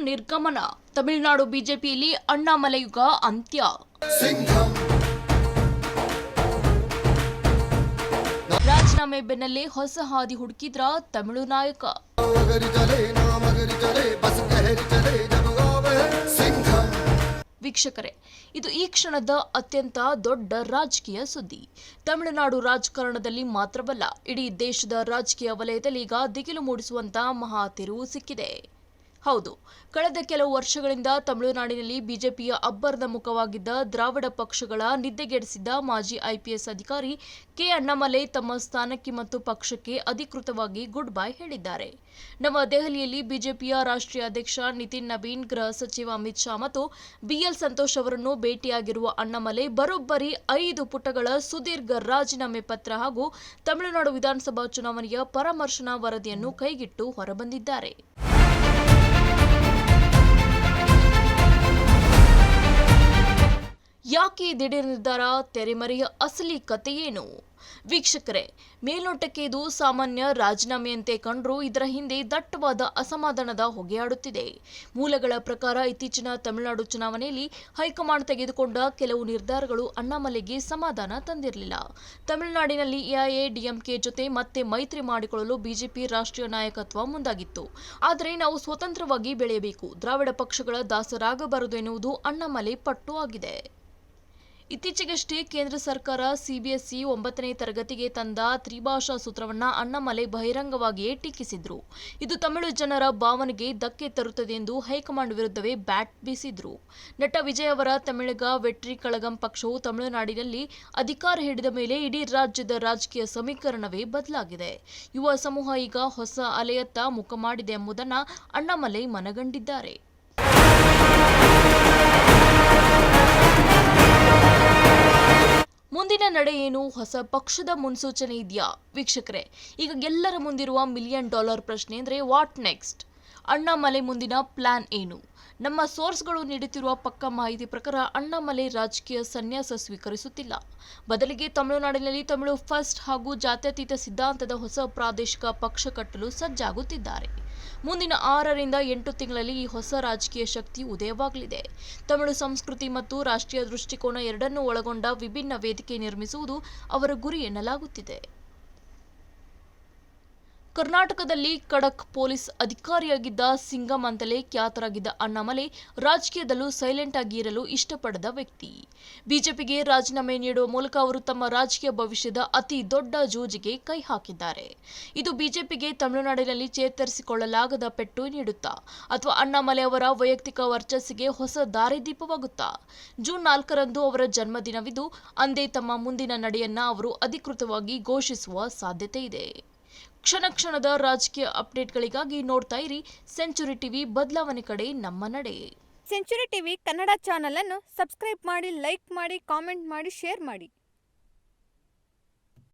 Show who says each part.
Speaker 1: ನಿರ್ಗಮನ. ತಮಿಳುನಾಡು ಬಿಜೆಪಿಯಲ್ಲಿ ಅಣ್ಣಾಮಲೈ ಯುಗ ಅಂತ್ಯ. ರಾಜೀನಾಮೆ ಬೆನ್ನಲ್ಲೇ ಹೊಸ ಹಾದಿ ಹುಡುಕಿದ್ರ ತಮಿಳು ನಾಯಕ. ವೀಕ್ಷಕರೇ, ಇದು ಈ ಕ್ಷಣದ ಅತ್ಯಂತ ದೊಡ್ಡ ರಾಜಕೀಯ ಸುದ್ದಿ. ತಮಿಳುನಾಡು ರಾಜಕಾರಣದಲ್ಲಿ ಮಾತ್ರವಲ್ಲ, ಇಡೀ ದೇಶದ ರಾಜಕೀಯ ವಲಯದಲ್ಲಿ ಈಗ ದಿಗಿಲು ಮೂಡಿಸುವಂತ ಮಹಾ ತಿರುವು ಸಿಕ್ಕಿದೆ. ಹೌದು, ಕಳೆದ ಕೆಲವು ವರ್ಷಗಳಿಂದ ತಮಿಳುನಾಡಿನಲ್ಲಿ ಬಿಜೆಪಿಯ ಅಬ್ಬರದ ಮುಖವಾಗಿದ್ದ ದ್ರಾವಿಡ ಪಕ್ಷಗಳ ನಿದ್ದೆಗೆಡಿಸಿದ್ದ ಮಾಜಿ ಐಪಿಎಸ್ ಅಧಿಕಾರಿ ಕೆ ಅಣ್ಣಾಮಲೈ ತಮ್ಮ ಸ್ಥಾನಕ್ಕೆ ಮತ್ತು ಪಕ್ಷಕ್ಕೆ ಅಧಿಕೃತವಾಗಿ ಗುಡ್ ಬೈ ಹೇಳಿದ್ದಾರೆ. ನವದೆಹಲಿಯಲ್ಲಿ ಬಿಜೆಪಿಯ ರಾಷ್ಟ್ರೀಯ ಅಧ್ಯಕ್ಷ ನಿತಿನ್ ನಬೀನ್, ಗೃಹ ಸಚಿವ ಅಮಿತ್ ಶಾ ಮತ್ತು ಬಿಎಲ್ ಸಂತೋಷ್ ಅವರನ್ನು ಭೇಟಿಯಾಗಿರುವ ಅಣ್ಣಾಮಲೈ ಬರೋಬ್ಬರಿ 5 ಪುಟಗಳ ಸುದೀರ್ಘ ರಾಜೀನಾಮೆ ಪತ್ರ ಹಾಗೂ ತಮಿಳುನಾಡು ವಿಧಾನಸಭಾ ಚುನಾವಣೆಯ ಪರಾಮರ್ಶನಾ ವರದಿಯನ್ನು ಕೈಗಿಟ್ಟು ಹೊರಬಂದಿದ್ದಾರೆ. ಯಾಕೆ ದಿಢೀರ್ ನಿರ್ಧಾರ? ತೆರೆಮರೆಯ ಅಸಲಿ ಕತೆ ಏನು? ವೀಕ್ಷಕರೇ, ಮೇಲ್ನೋಟಕ್ಕೆ ಇದು ಸಾಮಾನ್ಯ ರಾಜೀನಾಮೆಯಂತೆ ಕಂಡ್ರೂ ಇದರ ಹಿಂದೆ ದಟ್ಟವಾದ ಅಸಮಾಧಾನದ ಹೊಗೆಯಾಡುತ್ತಿದೆ. ಮೂಲಗಳ ಪ್ರಕಾರ ಇತ್ತೀಚಿನ ತಮಿಳುನಾಡು ಚುನಾವಣೆಯಲ್ಲಿ ಹೈಕಮಾಂಡ್ ತೆಗೆದುಕೊಂಡ ಕೆಲವು ನಿರ್ಧಾರಗಳು ಅಣ್ಣಾಮಲೈಗೆ ಸಮಾಧಾನ ತಂದಿರಲಿಲ್ಲ. ತಮಿಳುನಾಡಿನಲ್ಲಿ ಎಐಎಡಿಎಂಕೆ ಜೊತೆ ಮತ್ತೆ ಮೈತ್ರಿ ಮಾಡಿಕೊಳ್ಳಲು ಬಿಜೆಪಿ ರಾಷ್ಟ್ರೀಯ ನಾಯಕತ್ವ ಮುಂದಾಗಿತ್ತು. ಆದರೆ ನಾವು ಸ್ವತಂತ್ರವಾಗಿ ಬೆಳೆಯಬೇಕು, ದ್ರಾವಿಡ ಪಕ್ಷಗಳ ದಾಸರಾಗಬಾರದು ಎನ್ನುವುದು ಅಣ್ಣಾಮಲೈ ಪಟ್ಟು ಆಗಿದೆ. ಇತ್ತೀಚೆಗಷ್ಟೇ ಕೇಂದ್ರ ಸರ್ಕಾರ ಸಿಬಿಎಸ್ಇ 9ನೇ ತರಗತಿಗೆ ತಂದ ತ್ರಿಭಾಷಾ ಸೂತ್ರವನ್ನ ಅಣ್ಣಾಮಲೈ ಬಹಿರಂಗವಾಗಿಯೇ ಟೀಕಿಸಿದ್ರು. ಇದು ತಮಿಳು ಜನರ ಭಾವನೆಗೆ ಧಕ್ಕೆ ತರುತ್ತದೆ ಎಂದು ಹೈಕಮಾಂಡ್ ವಿರುದ್ಧವೇ ಬ್ಯಾಟ್ ಬೀಸಿದ್ರು. ನಟ ವಿಜಯ್ ಅವರ ತಮಿಳಗ ವೆಟ್ರಿ ಕಳಗಂ ಪಕ್ಷವು ತಮಿಳುನಾಡಿನಲ್ಲಿ ಅಧಿಕಾರ ಹಿಡಿದ ಮೇಲೆ ಇಡೀ ರಾಜ್ಯದ ರಾಜಕೀಯ ಸಮೀಕರಣವೇ ಬದಲಾಗಿದೆ. ಯುವ ಸಮೂಹ ಈಗ ಹೊಸ ಅಲೆಯತ್ತ ಮುಖ ಮಾಡಿದೆ ಎಂಬುದನ್ನು ಅಣ್ಣಾಮಲೈ ಮನಗಂಡಿದ್ದಾರೆ. ಮುಂದಿನ ನಡೆ ಏನು? ಹೊಸ ಪಕ್ಷದ ಮುನ್ಸೂಚನೆ ಇದೆಯಾ? ವೀಕ್ಷಕರೇ, ಈಗ ಎಲ್ಲರ ಮುಂದಿರುವ $1 ಮಿಲಿಯನ್ ಪ್ರಶ್ನೆ ಅಂದರೆ ವಾಟ್ ನೆಕ್ಸ್ಟ್? ಅಣ್ಣಾಮಲೈ ಮುಂದಿನ ಪ್ಲಾನ್ ಏನು? ನಮ್ಮ ಸೋರ್ಸ್ಗಳು ನೀಡುತ್ತಿರುವ ಪಕ್ಕಾ ಮಾಹಿತಿ ಪ್ರಕಾರ ಅಣ್ಣಾಮಲೈ ರಾಜಕೀಯ ಸನ್ಯಾಸ ಸ್ವೀಕರಿಸುತ್ತಿಲ್ಲ. ಬದಲಿಗೆ ತಮಿಳುನಾಡಿನಲ್ಲಿ ತಮಿಳು ಫಸ್ಟ್ ಹಾಗೂ ಜಾತ್ಯತೀತ ಸಿದ್ಧಾಂತದ ಹೊಸ ಪ್ರಾದೇಶಿಕ ಪಕ್ಷ ಕಟ್ಟಲು ಸಜ್ಜಾಗುತ್ತಿದ್ದಾರೆ. ಮುಂದಿನ 6 ರಿಂದ 8 ತಿಂಗಳಲ್ಲಿ ಈ ಹೊಸ ರಾಜಕೀಯ ಶಕ್ತಿ ಉದಯವಾಗಲಿದೆ. ತಮಿಳು ಸಂಸ್ಕೃತಿ ಮತ್ತು ರಾಷ್ಟ್ರೀಯ ದೃಷ್ಟಿಕೋನ ಎರಡನ್ನೂ ಒಳಗೊಂಡ ವಿಭಿನ್ನ ವೇದಿಕೆ ನಿರ್ಮಿಸುವುದು ಅವರ ಗುರಿ ಎನ್ನಲಾಗುತ್ತಿದೆ. ಕರ್ನಾಟಕದಲ್ಲಿ ಖಡಕ್ ಪೊಲೀಸ್ ಅಧಿಕಾರಿಯಾಗಿದ್ದ ಸಿಂಗಂ ಅಂತಲೇ ಖ್ಯಾತರಾಗಿದ್ದ ಅಣ್ಣಾಮಲೈ ರಾಜಕೀಯದಲ್ಲೂ ಸೈಲೆಂಟ್ ಆಗಿ ಇರಲು ಇಷ್ಟಪಡದ ವ್ಯಕ್ತಿ. ಬಿಜೆಪಿಗೆ ರಾಜೀನಾಮೆ ನೀಡುವ ಮೂಲಕ ಅವರು ತಮ್ಮ ರಾಜಕೀಯ ಭವಿಷ್ಯದ ಅತಿ ದೊಡ್ಡ ಜೂಜಿಗೆ ಕೈ ಹಾಕಿದ್ದಾರೆ. ಇದು ಬಿಜೆಪಿಗೆ ತಮಿಳುನಾಡಿನಲ್ಲಿ ಚೇತರಿಸಿಕೊಳ್ಳಲಾಗದ ಪೆಟ್ಟು ನೀಡುತ್ತಾ ಅಥವಾ ಅಣ್ಣಾಮಲೈ ಅವರ ವೈಯಕ್ತಿಕ ವರ್ಚಸ್ಸಿಗೆ ಹೊಸ ದಾರಿದೀಪವಾಗುತ್ತಾ? ಜೂನ್ 4ರಂದು ಅವರ ಜನ್ಮದಿನವಿದ್ದು, ಅಂದೇ ತಮ್ಮ ಮುಂದಿನ ನಡೆಯನ್ನ ಅವರು ಅಧಿಕೃತವಾಗಿ ಘೋಷಿಸುವ ಸಾಧ್ಯತೆ ಇದೆ. ಕ್ಷಣದ ರಾಜಕೀಯ ಅಪ್ಡೇಟ್ಗಳಿಗಾಗಿ ನೋಡ್ತಾ ಇರಿ ಸೆಂಚುರಿ ಟಿವಿ, ಬದಲಾವಣೆ ಕಡೆ ನಮ್ಮ ನಡೆ.
Speaker 2: ಸೆಂಚುರಿ ಟಿವಿ ಕನ್ನಡ ಚಾನೆಲ್ ಅನ್ನು ಸಬ್ಸ್ಕ್ರೈಬ್ ಮಾಡಿ, ಲೈಕ್ ಮಾಡಿ, ಕಾಮೆಂಟ್ ಮಾಡಿ, ಶೇರ್ ಮಾಡಿ.